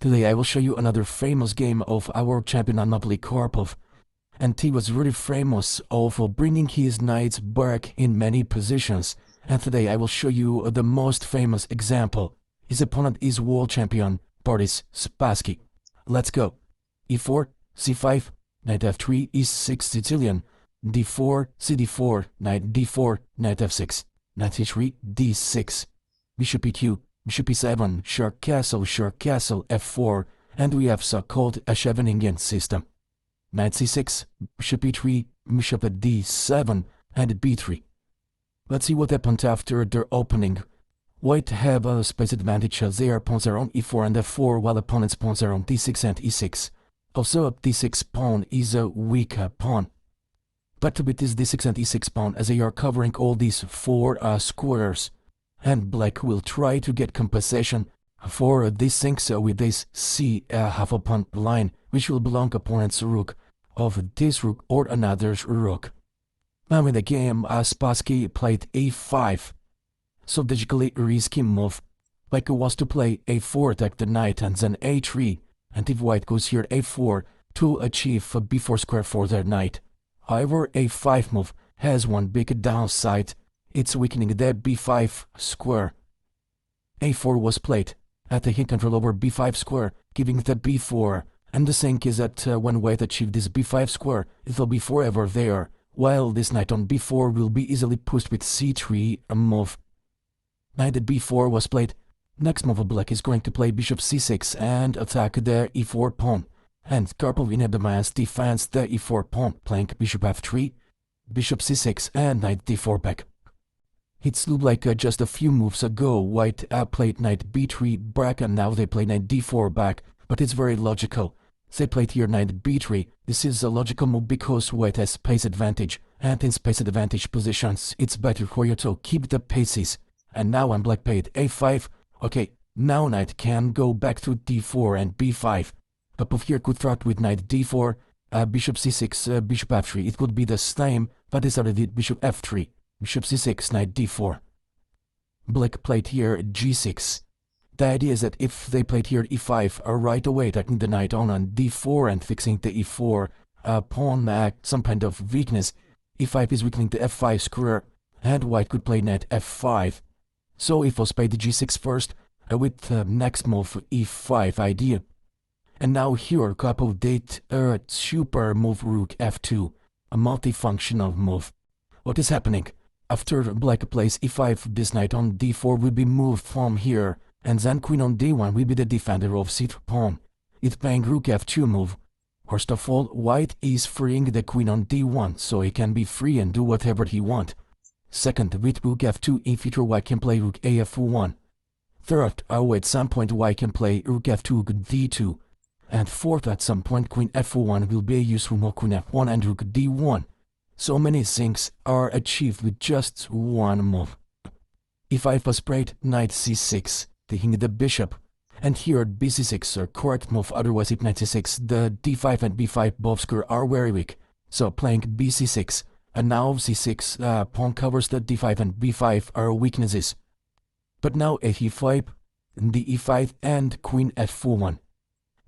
Today I will show you another famous game of our world champion Anatoly Karpov, and he was really famous of bringing his knights back in many positions, and today I will show you the most famous example. His opponent is world champion Bobby Spassky. Let's go. e4, c5, knight f3, e6 Sicilian, d4, cd4, knight d4, knight f6, knight c3, d6, bishop e2, bishop e7, shark castle, f4, and we have so-called a Scheveningen system. Knight c6, bishop e3, bishop at d7, and b3. Let's see what happened after their opening. White have a space advantage as their pawns are on e4 and f4, while opponent's pawns are on d6 and e6. Also, a d6 pawn is a weak pawn. But with this d6 and e6 pawn, as they are covering all these four squares, and black will try to get compensation for these things with this c half a pawn line, which will belong opponent's rook of this rook or another's rook. Now in the game, Spassky played a5, so logically risky move. Black was to play a4, attack the knight, and then a3, and if white goes here a4 to achieve a b4 square for their knight. However, a5 move has one big downside. It's weakening the b5 square. a4 was played at the hit control over b5 square, giving the b4, and the thing is that when white achieves this b5 square, it will be forever there, while this knight on b4 will be easily pushed with c3 move. Knight at b4 was played. Next move of black is going to play bishop c6 and attack the e4 pawn, and Karpov in advance defends the e4 pawn, playing bishop f3, bishop c6, and knight d4 back. It looked like just a few moves ago white played knight b3 back, and now they play knight d4 back, but it's very logical. They played here knight b3. This is a logical move because white has space advantage, and in space advantage positions it's better for you to keep the pieces. And now when black played a5, okay, now knight can go back to d4 and b5. Karpov here could start with knight d4, bishop c6, bishop f3. It could be the same, but it's already bishop f3. Bishop c6, knight d4. Black played here g6. The idea is that if they played here e5, right away attacking the knight on d4 and fixing the e4 pawn some kind of weakness, e5 is weakening the f5 square, and white could play knight f5. So if was played g6 first, with next move e5 idea. And now here Karpov did a super move rook f2, a multifunctional move. What is happening? After black plays e5, this knight on d4 will be moved from here, and then queen on d1 will be the defender of c3 pawn. It's playing rook f2 move. First of all, white is freeing the queen on d1, so he can be free and do whatever he wants. Second, with rook f2 in future white can play rook af1. Third, at some point white can play rook f2 d2. And fourth, at some point queen f1 will be a useful move, queen f1 and rook d1. So many things are achieved with just one move. e5 was played, knight c6, taking the bishop. And here at bc6 are correct move, otherwise if knight c6, the d5 and b5 both square are very weak. So playing bc6, and now c6 pawn covers the d5 and b5 are weaknesses. But now at e5, the e5 and queen f1.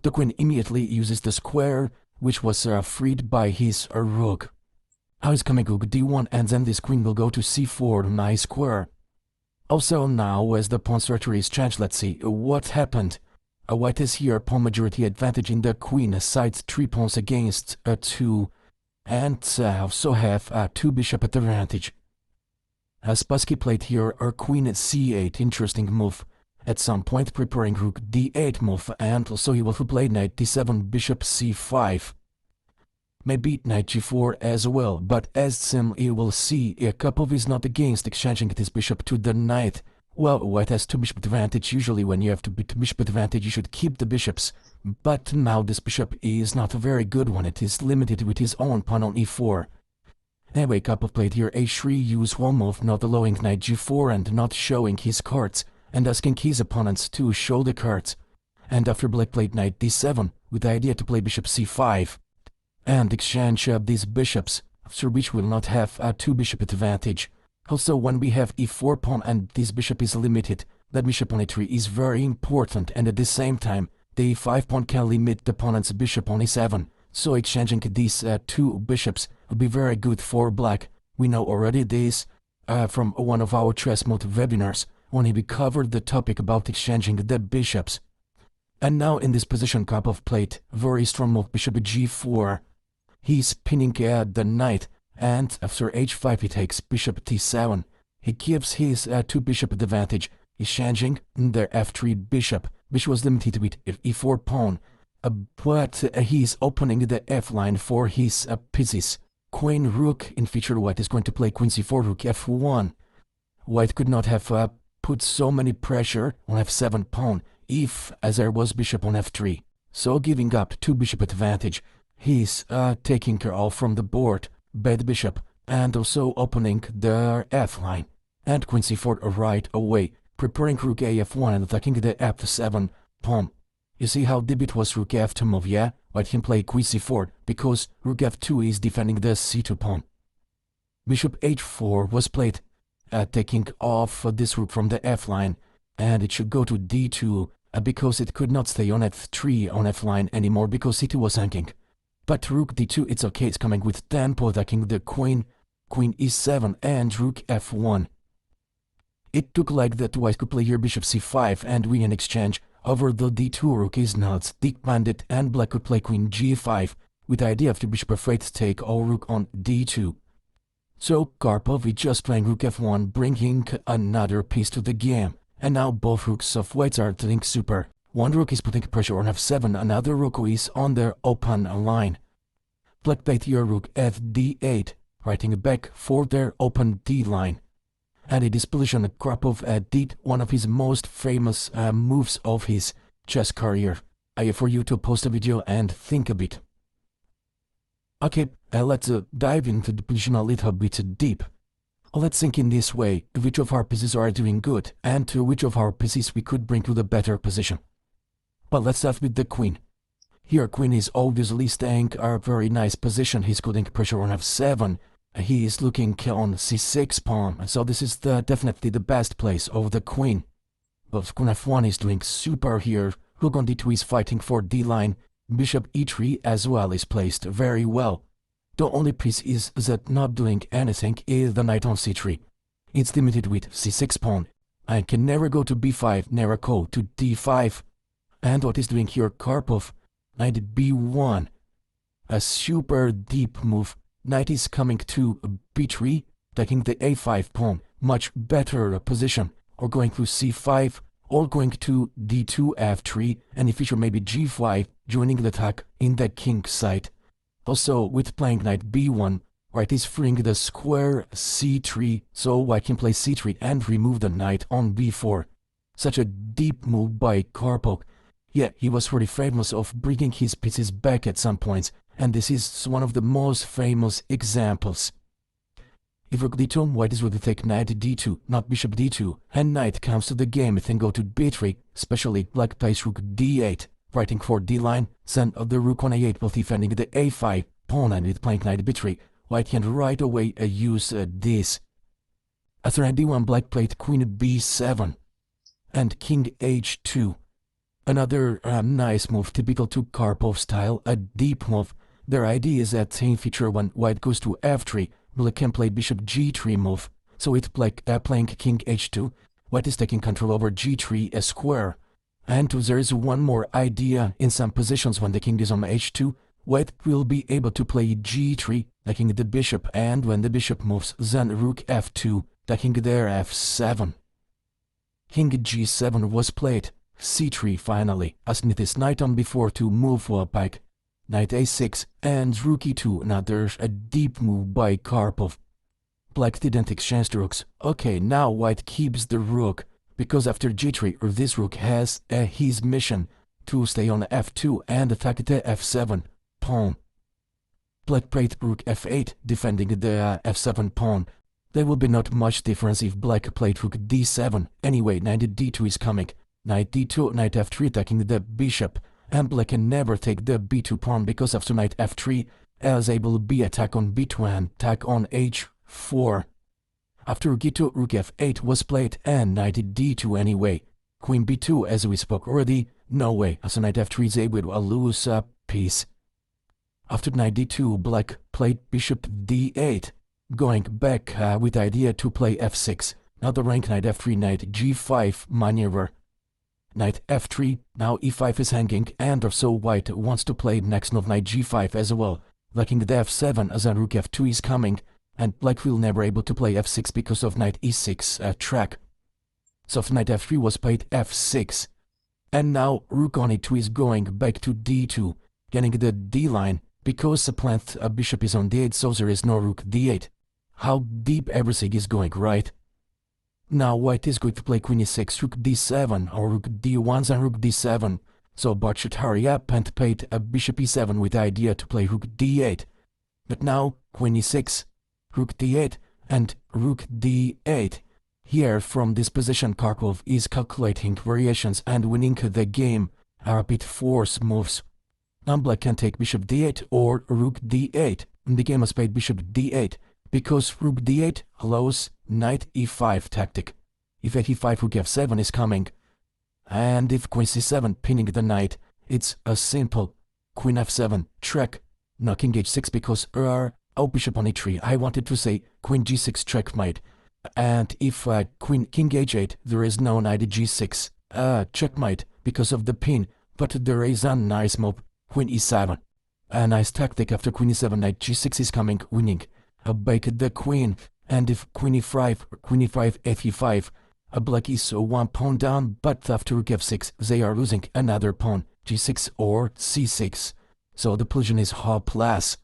The queen immediately uses the square, which was freed by his rook. Now is coming rook d1, and then this queen will go to c4, nice square. Also now, as the pawn strategy is changed, let's see what happened. White has here pawn majority advantage in the queen, sides 3 pawns against 2, and also have 2 bishop advantage. Spassky played here a queen at c8, interesting move. At some point preparing rook d8 move, and also he will play knight d7, bishop c5. Maybe knight g4 as well, but as you will see, Karpov is not against exchanging this bishop to the knight. Well, white has 2 bishop advantage. Usually when you have 2 bishop advantage you should keep the bishops, but now this bishop is not a very good one. It is limited with his own pawn on e4. Anyway, Karpov played here a3, usual move, not allowing knight g4 and not showing his cards, and asking his opponents to show the cards. And after black played knight d7, with the idea to play bishop c5, and exchange these bishops, after which will not have a 2 bishop advantage. Also, when we have e4 pawn and this bishop is limited, that bishop on e3 is very important, and at the same time, the e5 pawn can limit the opponent's bishop on e7, so exchanging these two bishops would be very good for black. We know already this from one of our chess mode webinars, when we covered the topic about exchanging the bishops. And now in this position Karpov played very strong move bishop g4. He's pinning the knight, and after h5 he takes bishop t7. He gives his two bishop advantage, exchanging the f3 bishop, which was limited with e4 pawn. But he's opening the f line for his pieces. Queen rook in feature white is going to play queen c4 rook f1. White could not have put so many pressure on f7 pawn if as there was bishop on f3. So giving up two bishop advantage, he's taking care of from the board bad bishop and also opening the f line. And queen c4 right away, preparing rook a f1 and attacking the f7 pawn. You see how deep it was rook f2 move, yeah? White can play queen c4 because rook f2 is defending the c2 pawn. Bishop h4 was played, taking off this rook from the f line, and it should go to d2 because it could not stay on f3 on f line anymore because c2 was hanging. But rook d2, it's okay, it's coming with tempo, attacking the queen, queen e7 and rook f1. It took like that white could play here bishop c5 and win an exchange over the d2 rook is not deep-minded, and black could play queen g5 with the idea of the bishop f8 take or rook on d2. So Karpov is just playing rook f1, bringing another piece to the game, and now both rooks of whites are doing super. One rook is putting pressure on f7, another rook is on their open line. Black played here rook fd8, writing back for their open d line. And in this position, Karpov did one of his most famous moves of his chess career. I have for you to post a video and think a bit. Okay, let's dive into the position a little bit deep. Let's think in this way, which of our pieces are doing good, and to which of our pieces we could bring to the better position. But let's start with the queen. Here, queen is obviously staying a very nice position. He's putting pressure on f7. He is looking on c6 pawn, so this is definitely the best place of the queen. But queen f1 is doing super here. Rook on d2 is fighting for d line. Bishop e3 as well is placed very well. The only piece is that not doing anything is the knight on c3. It's limited with c6 pawn. I can never go to b5, never go to d5. And what is doing here Karpov? Knight b1. A super deep move. Knight is coming to b3, taking the a5 pawn, much better position, or going to c5, or going to d2 f3, and in future maybe g5, joining the attack in the king side. Also, with playing knight b1, white is freeing the square c3, so white can play c3 and remove the knight on b4. Such a deep move by Karpov. Yeah, he was really famous of bringing his pieces back at some points, and this is one of the most famous examples. If rook d2, white is going to take knight d2, not bishop d2, and knight comes to the game, then go to b3, especially black plays rook d8, writing for d line, then the rook on a8 while defending the a5 pawn, and with playing knight b3, white can right away use this. After d1, black played queen b7, and king h2. Another nice move, typical to Karpov style, a deep move. Their idea is that in feature when white goes to f3, black can play bishop g3 move. So with black playing king h2, white is taking control over g3 square. And there is one more idea in some positions when the king is on h2, white will be able to play g3, taking the bishop, and when the bishop moves, then rook f2, taking their f7. King g7 was played, c3 finally, as this knight on b4 to move back. Knight a6 and rook e2, another a deep move by Karpov. Black didn't exchange the rooks. Okay, now white keeps the rook, because after g3 this rook has his mission to stay on f2 and attack the f7 pawn. Black played rook f8, defending the f7 pawn. There will be not much difference if black played rook d7. Anyway, knight d2 is coming. Knight d2, knight f3 attacking the bishop. And black can never take the b2 pawn because after knight f3, as able b attack on b2 and attack on h4. After rook e2, rook f8 was played and knight d2 anyway. Queen b2, as we spoke already, No way, as knight f3 is able to lose a piece. After knight d2, black played bishop d8, going back with the idea to play f6. Now the rank knight f3, knight g5 maneuver. Knight f3, now e5 is hanging, and also white wants to play next move knight g5 as well, lacking the f7 as a rook f2 is coming, and black will never able to play f6 because of knight e6 track. So knight f3 was played f6, and now rook on e2 is going back to d2, getting the d line, because the planned bishop is on d8, so there is no rook d8. How deep everything is going, right? Now white is going to play queen e6, rook d7, or rook d1 and rook d7, so black should hurry up and played a bishop e7 with the idea to play rook d8. But now queen e6, rook d8, and rook d8. Here, from this position, Karpov is calculating variations and winning the game are a bit force moves. Now black can take bishop d8 or rook d8. The game has played bishop d8, because rook d8 allows knight e5 tactic. If at e5, rook f7 is coming. And if queen c7 pinning the knight, it's a simple queen f7 track. Now king h6 because bishop on e3. I wanted to say queen g6 checkmate. And if king h8, there is no knight g6 checkmate because of the pin. But there is a nice move, queen e7. A nice tactic after queen e7, knight g6 is coming, winning. Bake the queen, and if queen e5, fe5, black is 1 pawn down, but after rook f6, they are losing another pawn, g6 or c6. So the position is hopeless.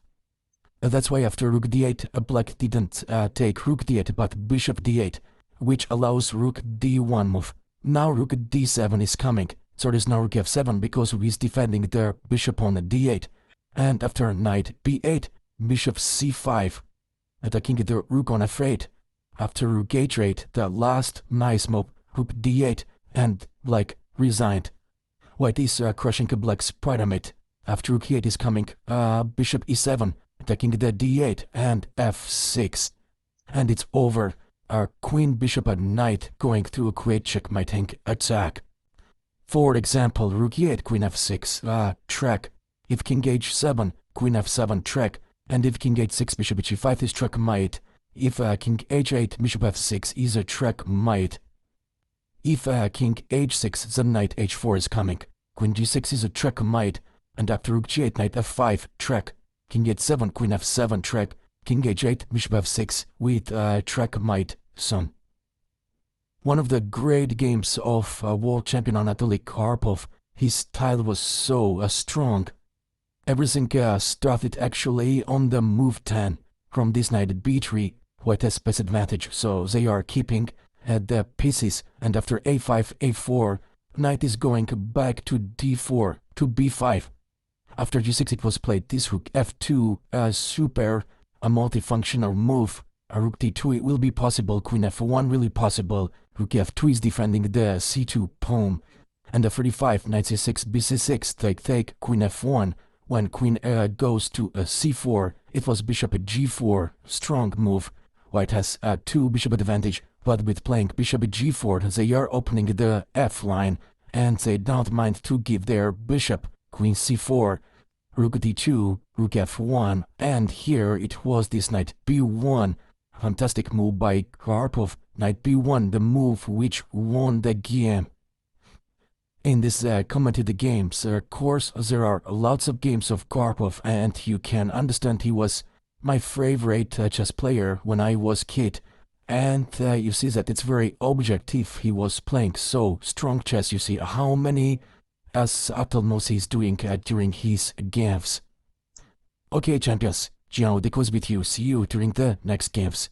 That's why after rook d8, black didn't take rook d8, but bishop d8, which allows rook d1 move. Now rook d7 is coming, so there's no rook f7 because he's defending the bishop on d8. And after knight b8, bishop c5, attacking the rook on f8. After rook h8, the last nice move, rook d8, and black resigned. White is crushing black's pyramid. After rook e8 is coming, bishop e7, attacking the d8 and f6. And it's over. Queen, bishop, and knight going through a great checkmating attack. For example, rook e8, queen f6, track. If king h7, queen f7 track. And if king h6, bishop h5 is checkmate. If king h8, bishop f6 is a checkmate. If king h6, then knight h4 is coming. Queen g6 is a checkmate. And after rook g8, knight f5 track. King h7, queen f7 track. King h8, bishop f6 with checkmate son. One of the great games of world champion Anatoly Karpov. His style was so strong. Everything started actually on the move 10. From this knight b3, white has space advantage, so they are keeping the pieces. And after a5, a4, knight is going back to d4, to b5. After g6 it was played this rook f2, a multifunctional move. Rook d2 it will be possible, queen f1 really possible. Rook f2 is defending the c2 pawn. And after d5, knight c6, bc6, take, queen f1. When queen goes to c4, it was bishop at g4, strong move. White has 2 bishop advantage, but with playing bishop at g4, they are opening the f line, and they don't mind to give their bishop, queen c4, rook d2, rook f1, and here it was this knight b1. Fantastic move by Karpov, knight b1, the move which won the game. In this commented games, of course, there are lots of games of Karpov, and you can understand he was my favorite chess player when I was kid. And you see that it's very objective. He was playing so strong chess. You see how many subtle moves he's doing during his games. Okay, champions, Gio, the quiz with you. See you during the next games.